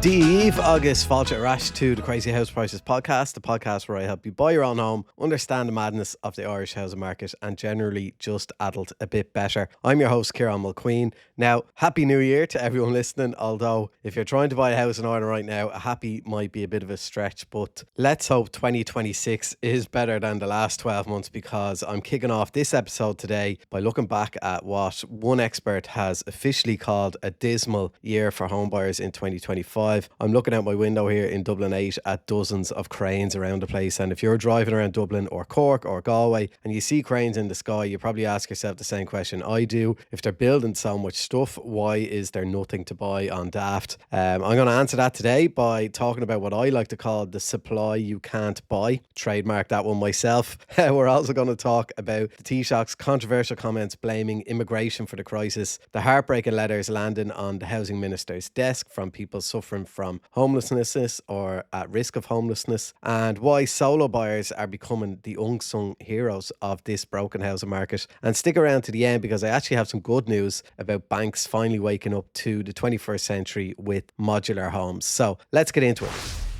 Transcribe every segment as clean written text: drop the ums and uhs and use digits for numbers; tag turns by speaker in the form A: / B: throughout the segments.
A: Díomh agus fáilte arás to the Crazy House Prices podcast, the podcast where I help you buy your own home, understand the madness of the Irish housing market and generally just adult a bit better. I'm your host, Ciarán Mulqueen. Now, Happy New Year to everyone listening, although if you're trying to buy a house in Ireland right now, a happy might be a bit of a stretch, but let's hope 2026 is better than the last 12 months because I'm kicking off this episode today by looking back at what one expert has officially called a dismal year for homebuyers in 2025. I'm looking out my window here in Dublin 8 at dozens of cranes around the place, and if you're driving around Dublin or Cork or Galway and you see cranes in the sky, you probably ask yourself the same question I do. If they're building so much stuff, why is there nothing to buy on Daft? I'm going to answer that today by talking about what I like to call the supply you can't buy. Trademark that one myself. We're also going to talk about the Taoiseach's controversial comments blaming immigration for the crisis, the heartbreaking letters landing on the Housing Minister's desk from people suffering from homelessness or at risk of homelessness, and why solo buyers are becoming the unsung heroes of this broken housing market. And stick around to the end because I actually have some good news about banks finally waking up to the 21st century with modular homes. So let's get into it.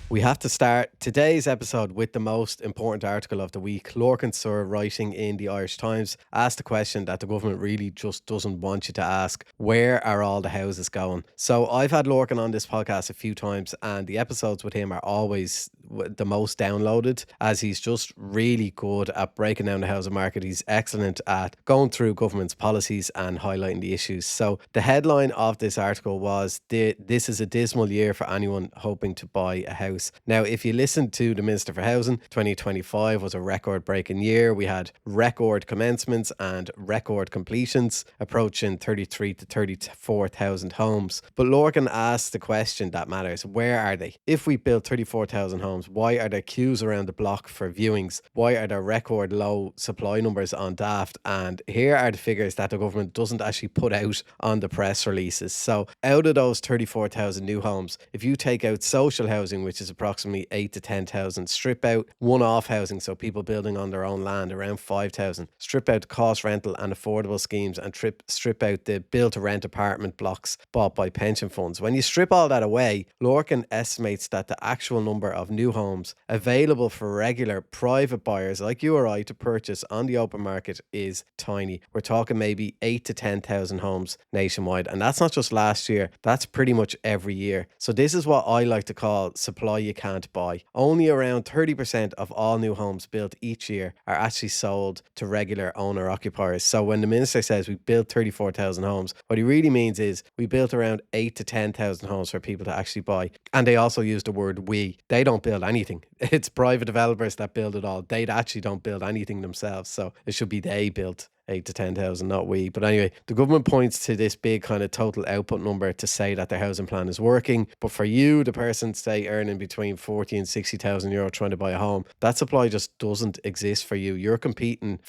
A: We have to start today's episode with the most important article of the week. Lorcan Sir, writing in the Irish Times, asked the question that the government really just doesn't want you to ask: where are all the houses going? So I've had Lorcan on this podcast a few times, and the episodes with him are always the most downloaded, as he's just really good at breaking down the housing market. He's excellent at going through government's policies and highlighting the issues. So the headline of this article was, "This is a dismal year for anyone hoping to buy a house." Now, if you listen to the Minister for Housing, 2025 was a record-breaking year. We had record commencements and record completions, approaching 33 to 34,000 homes. But Lorcan asked the question that matters: where are they? If we built 34,000 homes, why are there queues around the block for viewings? Why are there record low supply numbers on Daft? And here are the figures that the government doesn't actually put out on the press releases. So out of those 34,000 new homes, if you take out social housing, which is approximately 8 to 10,000, strip out one-off housing, so people building on their own land, around 5,000, strip out cost rental and affordable schemes, and strip out the build-to-rent apartment blocks bought by pension funds. When you strip all that away, Lorcan estimates that the actual number of new homes available for regular private buyers like you or I to purchase on the open market is tiny. We're talking maybe 8 to 10,000 homes nationwide, and that's not just last year, that's pretty much every year. So this is what I like to call supply you can't buy. Only around 30% of all new homes built each year are actually sold to regular owner occupiers. So when the minister says we built 34,000 homes, what he really means is we built around 8 to 10,000 homes for people to actually buy. And they also use the word we. They don't build anything. It's private developers that build it all. They actually don't build anything themselves. So it should be they built 8 to 10,000, not we. But anyway, the government points to this big kind of total output number to say that their housing plan is working. But for you, the person, say, earning between 40 and 60,000 euro trying to buy a home, that supply just doesn't exist for you. You're not competing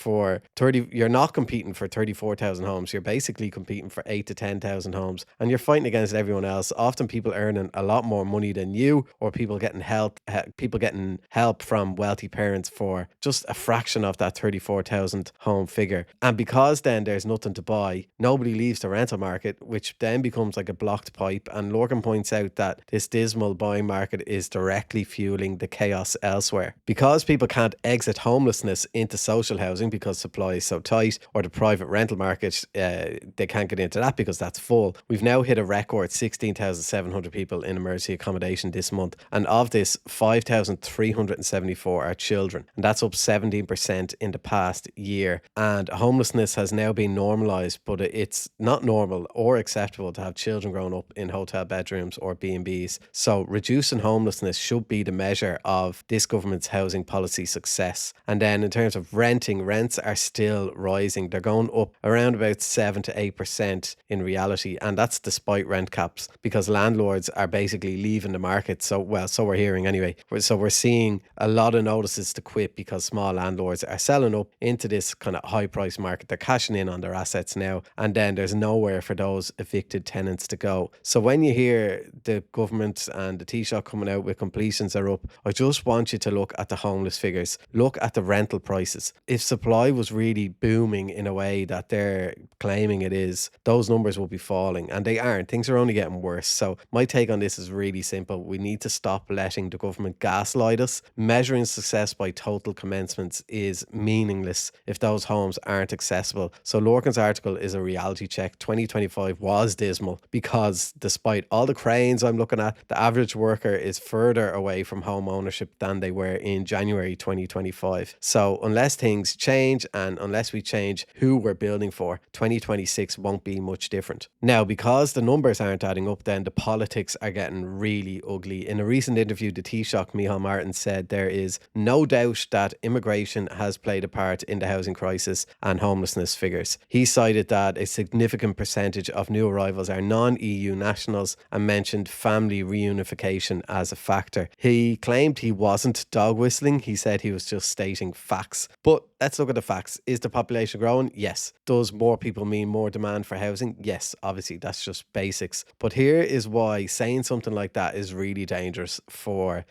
A: for 34,000 homes. You're basically competing for 8 to 10,000 homes, and you're fighting against everyone else. Often people earning a lot more money than you, or people getting help from wealthy parents for just a fraction of that 34,000 home figure. And because then there's nothing to buy, nobody leaves the rental market, which then becomes like a blocked pipe. And Lorcan points out that this dismal buying market is directly fueling the chaos elsewhere. Because people can't exit homelessness into social housing because supply is so tight, or the private rental market, they can't get into that because that's full. We've now hit a record 16,700 people in emergency accommodation this month. And of this, 5,374 are children. And that's up 17% in the past year. And homelessness has now been normalised, but it's not normal or acceptable to have children growing up in hotel bedrooms or B&Bs. So reducing homelessness should be the measure of this government's housing policy success. And then in terms of renting, rents are still rising. They're going up around about 7 to 8% in reality, and that's despite rent caps, because landlords are basically leaving the market. So we're hearing anyway. So we're seeing a lot of notices to quit because small landlords are selling up into this kind of high price market market. They're cashing in on their assets now, and then there's nowhere for those evicted tenants to go. So when you hear the government and the Taoiseach coming out with completions are up, I just want you to look at the homeless figures. Look at the rental prices. If supply was really booming in a way that they're claiming it is, those numbers will be falling, and they aren't. Things are only getting worse. So my take on this is really simple. We need to stop letting the government gaslight us. Measuring success by total commencements is meaningless if those homes aren't accessible. So Lorcan's article is a reality check. 2025 was dismal because despite all the cranes I'm looking at, the average worker is further away from home ownership than they were in January 2025. So unless things change and unless we change who we're building for, 2026 won't be much different. Now, because the numbers aren't adding up, then the politics are getting really ugly. In a recent interview, the Taoiseach, Micheál Martin, said there is no doubt that immigration has played a part in the housing crisis and homelessness figures. He cited that a significant percentage of new arrivals are non-EU nationals and mentioned family reunification as a factor. He claimed he wasn't dog whistling. He said he was just stating facts. But let's look at the facts. Is the population growing? Yes. Does more people mean more demand for housing? Yes. Obviously, that's just basics. But here is why saying something like that is really dangerous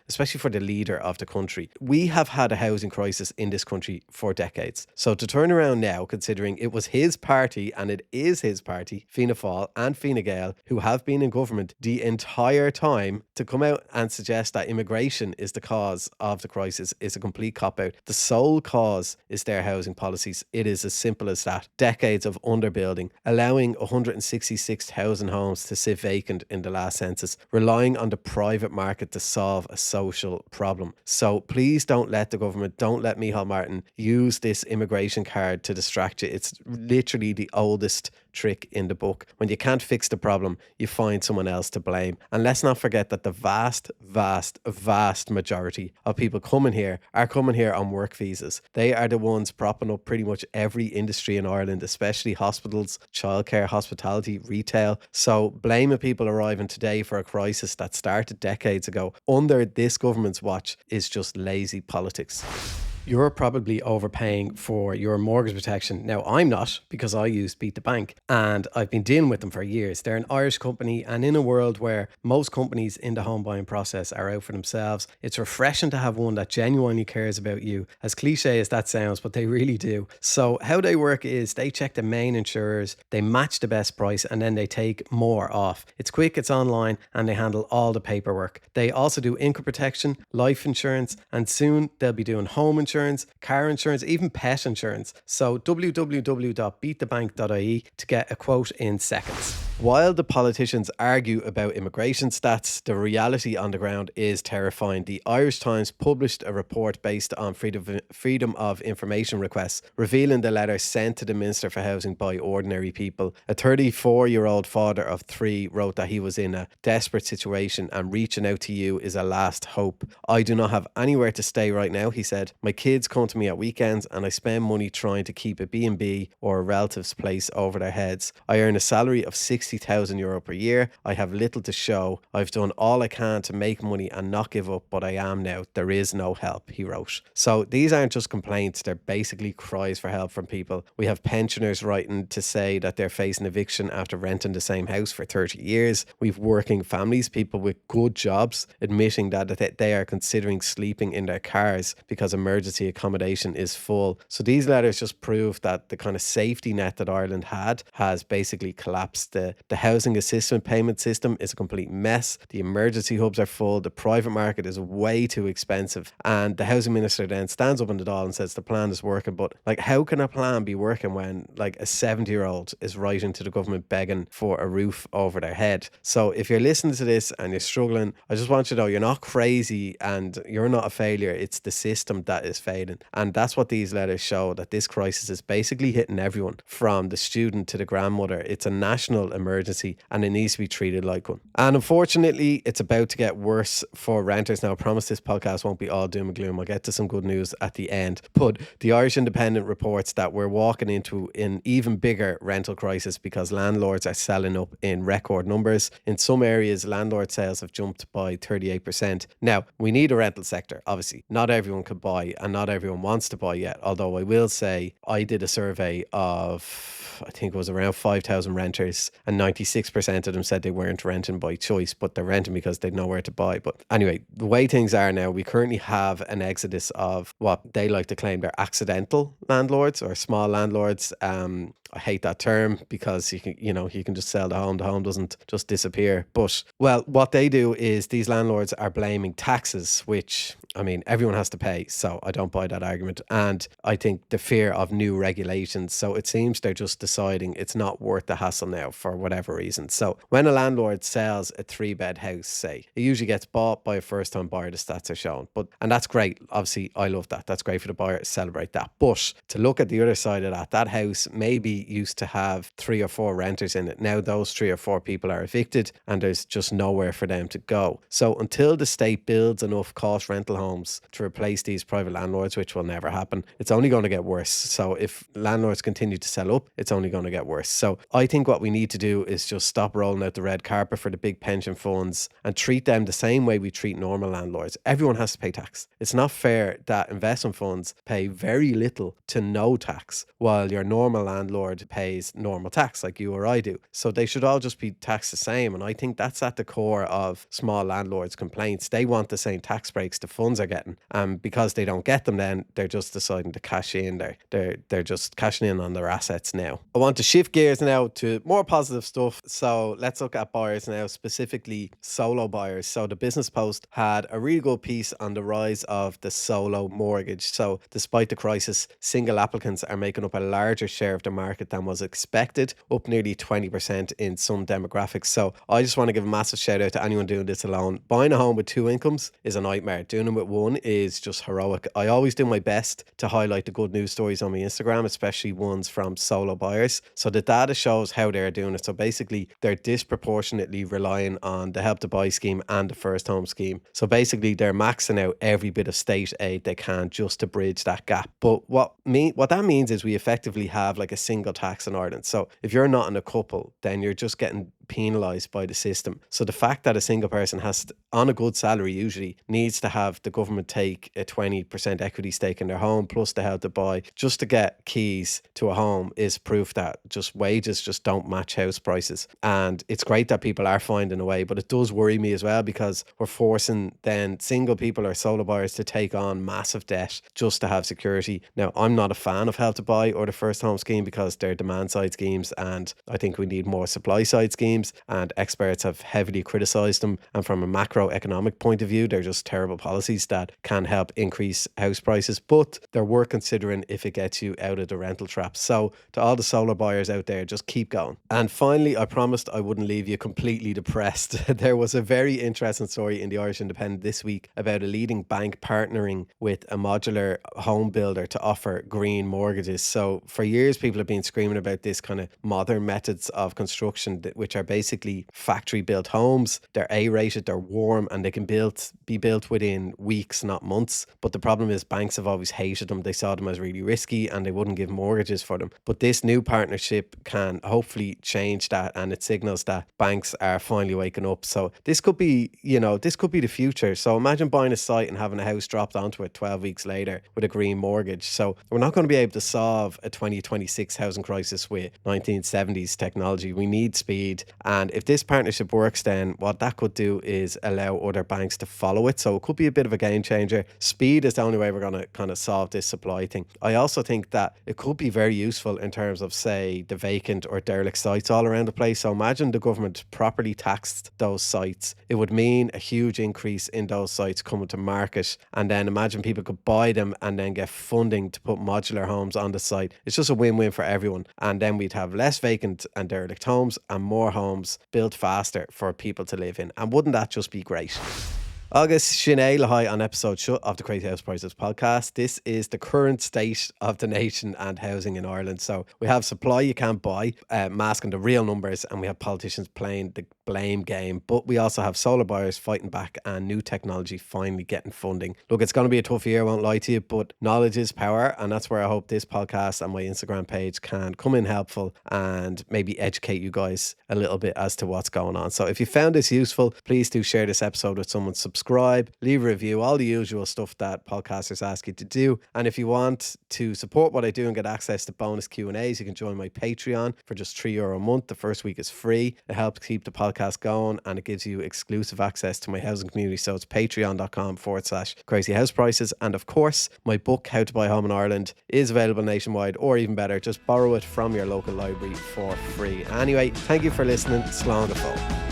A: especially for the leader of the country. We have had a housing crisis in this country for decades. So to turn around now, considering it was his party, and it is his party, Fianna Fáil and Fine Gael, who have been in government the entire time, to come out and suggest that immigration is the cause of the crisis is a complete cop-out. The sole cause is their housing policies. It is as simple as that. Decades of underbuilding, allowing 166,000 homes to sit vacant in the last census, relying on the private market to solve a social problem. So please don't let the government, don't let Micheál Martin use this immigration card to distract you. It's literally the oldest trick in the book. When you can't fix the problem, you find someone else to blame. And let's not forget that the vast majority of people coming here are coming here on work visas. They are the ones propping up pretty much every industry in Ireland, especially hospitals, childcare, hospitality, retail. So blaming people arriving today for a crisis that started decades ago under this government's watch is just lazy politics. You're probably overpaying for your mortgage protection. Now, I'm not, because I use Beat the Bank and I've been dealing with them for years. They're an Irish company, and in a world where most companies in the home buying process are out for themselves, it's refreshing to have one that genuinely cares about you. As cliche as that sounds, but they really do. So how they work is they check the main insurers, they match the best price, and then they take more off. It's quick, it's online, and they handle all the paperwork. They also do income protection, life insurance, and soon they'll be doing home insurance, car insurance, even pet insurance. So www.beatthebank.ie to get a quote in seconds. While the politicians argue about immigration stats, the reality on the ground is terrifying. The Irish Times published a report based on freedom of information requests, revealing the letter sent to the Minister for Housing by ordinary people. A 34-year-old father of 3 wrote that he was in a desperate situation and reaching out to you is a last hope. I do not have anywhere to stay right now, he said. My kids come to me at weekends and I spend money trying to keep a B&B or a relative's place over their heads. I earn a salary of €60,000 per year. I have little to show. I've done all I can to make money and not give up, but I am now. There is no help, he wrote. So these aren't just complaints, they're basically cries for help from people. We have pensioners writing to say that they're facing eviction after renting the same house for 30 years. We've working families, people with good jobs, admitting that they are considering sleeping in their cars because emergency accommodation is full. So these letters just prove that the kind of safety net that Ireland had has basically collapsed. The housing assistance payment system is a complete mess. The emergency hubs are full. The private market is way too expensive. And the housing minister then stands up in the Dáil and says the plan is working. But like, how can a plan be working when like a 70-year-old is writing to the government begging for a roof over their head? So if you're listening to this and you're struggling, I just want you to know you're not crazy and you're not a failure. It's the system that is failing. And that's what these letters show, that this crisis is basically hitting everyone from the student to the grandmother. It's a national emergency emergency, and it needs to be treated like one. And unfortunately, it's about to get worse for renters. Now, I promise this podcast won't be all doom and gloom. I'll get to some good news at the end. But the Irish Independent reports that we're walking into an even bigger rental crisis because landlords are selling up in record numbers. In some areas, landlord sales have jumped by 38%. Now, we need a rental sector, obviously. Not everyone can buy and not everyone wants to buy yet. Although I will say I did a survey of, I think it was around 5,000 renters, and 96% of them said they weren't renting by choice, but they're renting because they'd nowhere to buy. But anyway, the way things are now, we currently have an exodus of what they like to claim they're accidental landlords or small landlords. I hate that term because you can just sell the home. The home doesn't just disappear. But, well, what they do is these landlords are blaming taxes, which, I mean, everyone has to pay. So I don't buy that argument. And I think the fear of new regulations. So it seems they're just deciding it's not worth the hassle now for whatever reason. So when a landlord sells a 3-bed house, say, it usually gets bought by a first time buyer, the stats are shown. And that's great. Obviously, I love that. That's great for the buyer. Celebrate that. But to look at the other side of that house maybe used to have 3 or 4 renters in it. Now those 3 or 4 people are evicted and there's just nowhere for them to go. So until the state builds enough cost rental homes to replace these private landlords, which will never happen, it's only going to get worse. So if landlords continue to sell up, it's only going to get worse. So I think what we need to do is just stop rolling out the red carpet for the big pension funds and treat them the same way we treat normal landlords. Everyone has to pay tax. It's not fair that investment funds pay very little to no tax while your normal landlord pays normal tax like you or I do. So they should all just be taxed the same. And I think that's at the core of small landlords' complaints. They want the same tax breaks the funds are getting. And because they don't get them, then they're just deciding to cash in. They're just cashing in on their assets now. I want to shift gears now to more positive stuff. So let's look at buyers now, specifically solo buyers. So the Business Post had a really good piece on the rise of the solo mortgage. So despite the crisis, single applicants are making up a larger share of the market than was expected, up nearly 20% in some demographics. So I just want to give a massive shout out to anyone doing this alone. Buying a home with 2 incomes is a nightmare. Doing it with one is just heroic. I always do my best to highlight the good news stories on my Instagram, especially ones from solo buyers. So the data shows how they're doing it. So basically, they're disproportionately relying on the Help to Buy scheme and the First Home scheme. So basically, they're maxing out every bit of state aid they can just to bridge that gap. But what that means is we effectively have like a single tax in Ireland. So if you're not in a couple, then you're just getting penalised by the system. So the fact that a single person has to, on a good salary usually, needs to have the government take a 20% equity stake in their home plus the Help to Buy just to get keys to a home is proof that just wages just don't match house prices. And it's great that people are finding a way, but it does worry me as well because we're forcing then single people or solo buyers to take on massive debt just to have security. Now, I'm not a fan of Help to Buy or the First Home scheme because they're demand side schemes and I think we need more supply side schemes, and experts have heavily criticised them, and from a macroeconomic point of view they're just terrible policies that can help increase house prices, but they're worth considering if it gets you out of the rental trap. So to all the solo buyers out there, just keep going. And finally, I promised I wouldn't leave you completely depressed. There was a very interesting story in the Irish Independent this week about a leading bank partnering with a modular home builder to offer green mortgages. So for years people have been screaming about this kind of modern methods of construction which are basically factory built homes. They're A-rated, they're warm, and they can be built within weeks, not months. But the problem is banks have always hated them. They saw them as really risky and they wouldn't give mortgages for them. But this new partnership can hopefully change that, and it signals that banks are finally waking up. So this could be the future. So imagine buying a site and having a house dropped onto it 12 weeks later with a green mortgage. So we're not going to be able to solve a 2026 housing crisis with 1970s technology. We need speed. And if this partnership works, then what that could do is allow other banks to follow it. So it could be a bit of a game changer. Speed is the only way we're going to kind of solve this supply thing. I also think that it could be very useful in terms of, say, the vacant or derelict sites all around the place. So imagine the government properly taxed those sites. It would mean a huge increase in those sites coming to market. And then imagine people could buy them and then get funding to put modular homes on the site. It's just a win-win for everyone. And then we'd have less vacant and derelict homes and more homes built faster for people to live in. And wouldn't that just be great? August Sinead Lahai on episode shut of the Crazy House Prices podcast. This is the current state of the nation and housing in Ireland. So we have supply you can't buy, masking the real numbers, and we have politicians playing the blame game. But we also have solar buyers fighting back and new technology finally getting funding. Look, it's going to be a tough year, I won't lie to you, but knowledge is power. And that's where I hope this podcast and my Instagram page can come in helpful and maybe educate you guys a little bit as to what's going on. So if you found this useful, please do share this episode with someone. Subscribe, leave a review, all the usual stuff that podcasters ask you to do. And if you want to support what I do and get access to bonus Q&As, you can join my Patreon for just €3 a month. The first week is free. It helps keep the podcast going and it gives you exclusive access to my housing community. So it's patreon.com/crazy house prices. And of course, my book, How to Buy a Home in Ireland, is available nationwide, or even better, just borrow it from your local library for free. Anyway, thank you for listening. Slán go fóill.